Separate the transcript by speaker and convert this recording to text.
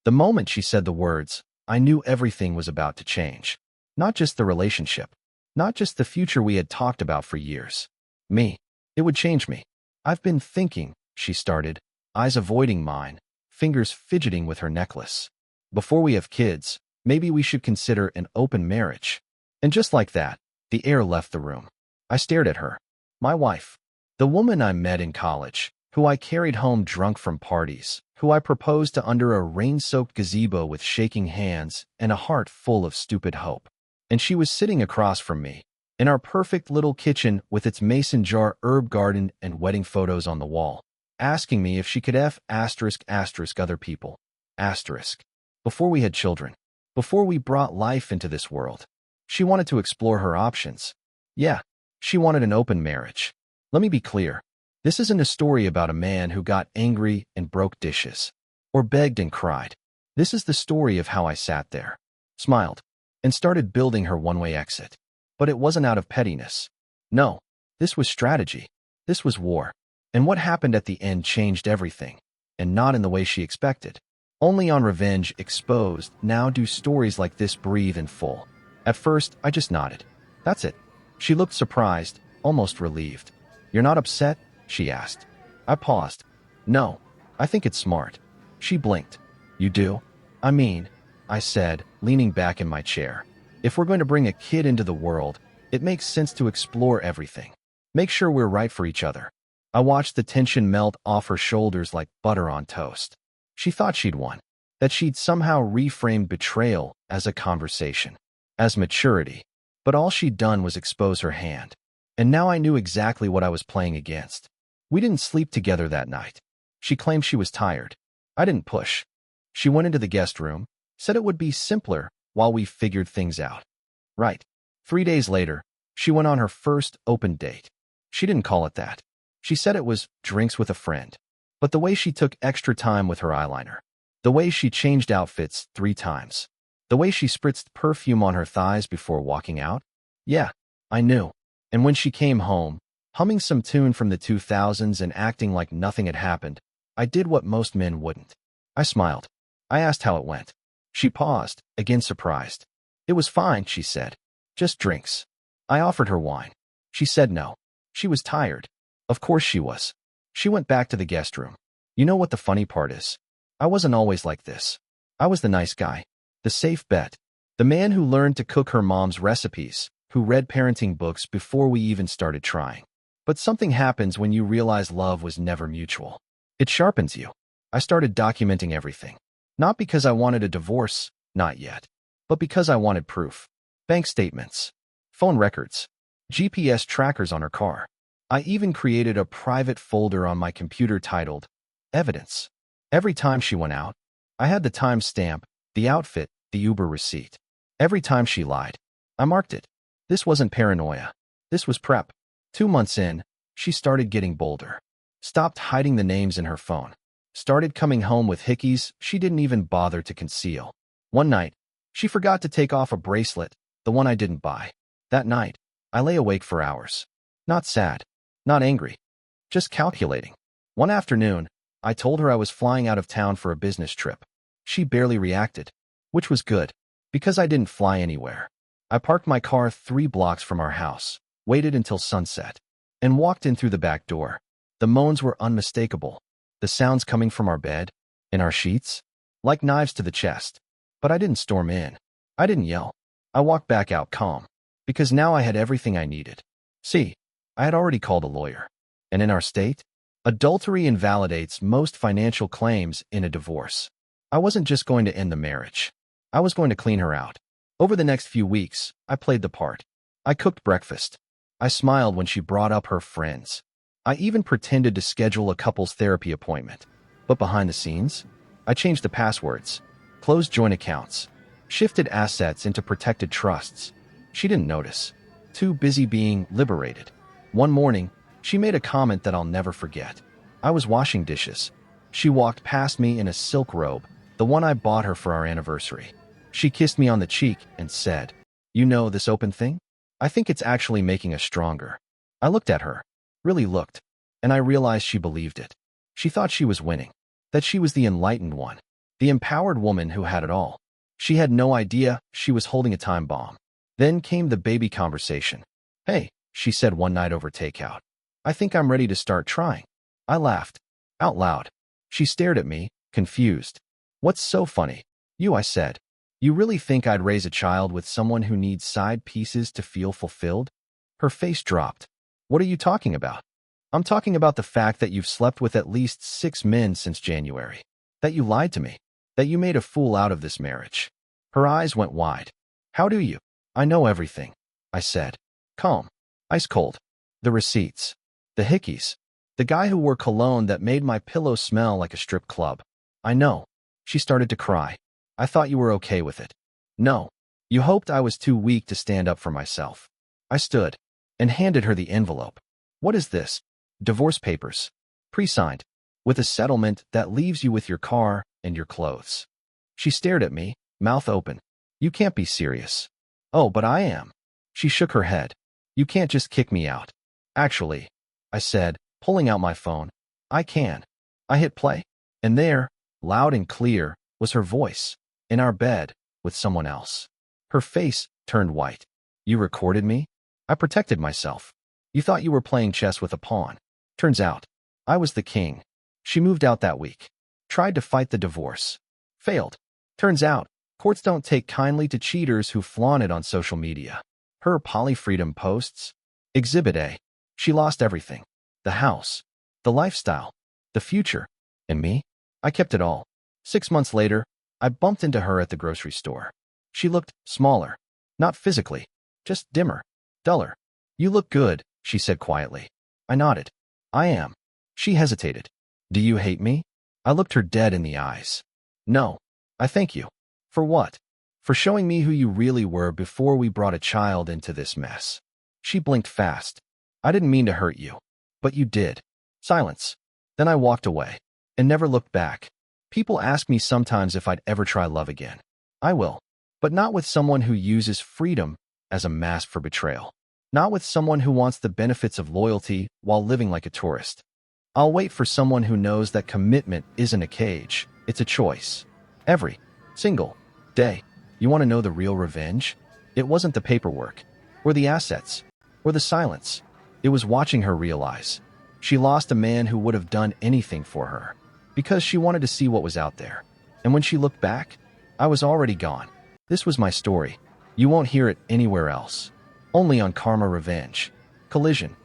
Speaker 1: The moment she said the words, I knew everything was about to change. Not just the relationship. Not just the future we had talked about for years. Me. It would change me. I've been thinking, she started, eyes avoiding mine, fingers fidgeting with her necklace. Before we have kids, maybe we should consider an open marriage. And just like that, the air left the room. I stared at her. My wife. The woman I met in college, who I carried home drunk from parties, who I proposed to under a rain-soaked gazebo with shaking hands and a heart full of stupid hope. And she was sitting across from me, in our perfect little kitchen with its mason jar herb garden and wedding photos on the wall, asking me if she could other people. Before we had children. Before we brought life into this world. She wanted to explore her options. Yeah, she wanted an open marriage. Let me be clear. This isn't a story about a man who got angry and broke dishes, or begged and cried. This is the story of how I sat there, smiled, and started building her one-way exit. But it wasn't out of pettiness. No, this was strategy. This was war. And what happened at the end changed everything, and not in the way she expected. Only on revenge exposed now do stories like this breathe in full. At first, I just nodded. That's it. She looked surprised, almost relieved. You're not upset? She asked. I paused. No, I think it's smart. She blinked. You do? I mean, I said, leaning back in my chair. If we're going to bring a kid into the world, it makes sense to explore everything. Make sure we're right for each other. I watched the tension melt off her shoulders like butter on toast. She thought she'd won, that she'd somehow reframed betrayal as a conversation, as maturity. But all she'd done was expose her hand. And now I knew exactly what I was playing against. We didn't sleep together that night. She claimed she was tired. I didn't push. She went into the guest room, said it would be simpler while we figured things out. Right. 3 days later, she went on her first open date. She didn't call it that. She said it was drinks with a friend. But the way she took extra time with her eyeliner, the way she changed outfits 3 times, the way she spritzed perfume on her thighs before walking out, yeah, I knew. And when she came home, humming some tune from the 2000s and acting like nothing had happened, I did what most men wouldn't. I smiled. I asked how it went. She paused, again surprised. It was fine, she said. Just drinks. I offered her wine. She said no. She was tired. Of course she was. She went back to the guest room. You know what the funny part is? I wasn't always like this. I was the nice guy. The safe bet. The man who learned to cook her mom's recipes, who read parenting books before we even started trying. But something happens when you realize love was never mutual. It sharpens you. I started documenting everything. Not because I wanted a divorce, not yet, but because I wanted proof. Bank statements, phone records, GPS trackers on her car. I even created a private folder on my computer titled Evidence. Every time she went out, I had the time stamp, the outfit, the Uber receipt. Every time she lied, I marked it. This wasn't paranoia. This was prep. 2 months in, she started getting bolder. Stopped hiding the names in her phone. Started coming home with hickeys she didn't even bother to conceal. One night, she forgot to take off a bracelet, the one I didn't buy. That night, I lay awake for hours. Not sad. Not angry. Just calculating. One afternoon, I told her I was flying out of town for a business trip. She barely reacted, which was good, because I didn't fly anywhere. I parked my car 3 blocks from our house, waited until sunset, and walked in through the back door. The moans were unmistakable. The sounds coming from our bed, in our sheets, like knives to the chest. But I didn't storm in. I didn't yell. I walked back out calm, because now I had everything I needed. See, I had already called a lawyer. And in our state, adultery invalidates most financial claims in a divorce. I wasn't just going to end the marriage. I was going to clean her out. Over the next few weeks, I played the part. I cooked breakfast. I smiled when she brought up her friends. I even pretended to schedule a couple's therapy appointment. But behind the scenes, I changed the passwords, closed joint accounts, shifted assets into protected trusts. She didn't notice. Too busy being liberated. One morning, she made a comment that I'll never forget. I was washing dishes. She walked past me in a silk robe, the one I bought her for our anniversary. She kissed me on the cheek and said, "You know this open thing? I think it's actually making us stronger." I looked at her, really looked, and I realized she believed it. She thought she was winning, that she was the enlightened one, The empowered woman who had it all. She had no idea she was holding a time bomb. Then came the baby conversation. "Hey," she said one night over takeout. "I think I'm ready to start trying." I laughed. Out loud. She stared at me, confused. "What's so funny?" "You," I said. "You really think I'd raise a child with someone who needs side pieces to feel fulfilled?" Her face dropped. "What are you talking about?" "I'm talking about the fact that you've slept with at least 6 men since January. That you lied to me. That you made a fool out of this marriage." Her eyes went wide. "How do you?" "I know everything," I said. Calm. Ice cold. The receipts. The hickeys. The guy who wore cologne that made my pillow smell like a strip club. "I know." She started to cry. "I thought you were okay with it." "No. You hoped I was too weak to stand up for myself." I stood and handed her the envelope. "What is this?" "Divorce papers. Pre-signed. With a settlement that leaves you with your car and your clothes." She stared at me, mouth open. "You can't be serious." "Oh, but I am." She shook her head. "You can't just kick me out." "Actually," I said, pulling out my phone, "I can." I hit play. And there, loud and clear, was her voice, in our bed, with someone else. Her face turned white. "You recorded me?" I protected myself. "You thought you were playing chess with a pawn. Turns out, I was the king." She moved out that week. Tried to fight the divorce. Failed. Turns out, courts don't take kindly to cheaters who flaunt it on social media. Her poly-freedom posts. Exhibit A. She lost everything. The house. The lifestyle. The future. And me? I kept it all. 6 months later, I bumped into her at the grocery store. She looked smaller. Not physically. Just dimmer. Duller. "You look good," she said quietly. I nodded. "I am." She hesitated. "Do you hate me?" I looked her dead in the eyes. "No. I thank you." "For what?" "For showing me who you really were before we brought a child into this mess." She blinked fast. "I didn't mean to hurt you." "But you did." Silence. Then I walked away and never looked back. People ask me sometimes if I'd ever try love again. I will. But not with someone who uses freedom as a mask for betrayal. Not with someone who wants the benefits of loyalty while living like a tourist. I'll wait for someone who knows that commitment isn't a cage, it's a choice. Every single day. You want to know the real revenge? It wasn't the paperwork, or the assets, or the silence. It was watching her realize she lost a man who would have done anything for her, because she wanted to see what was out there. And when she looked back, I was already gone. This was my story. You won't hear it anywhere else. Only on Karma Revenge. Collision.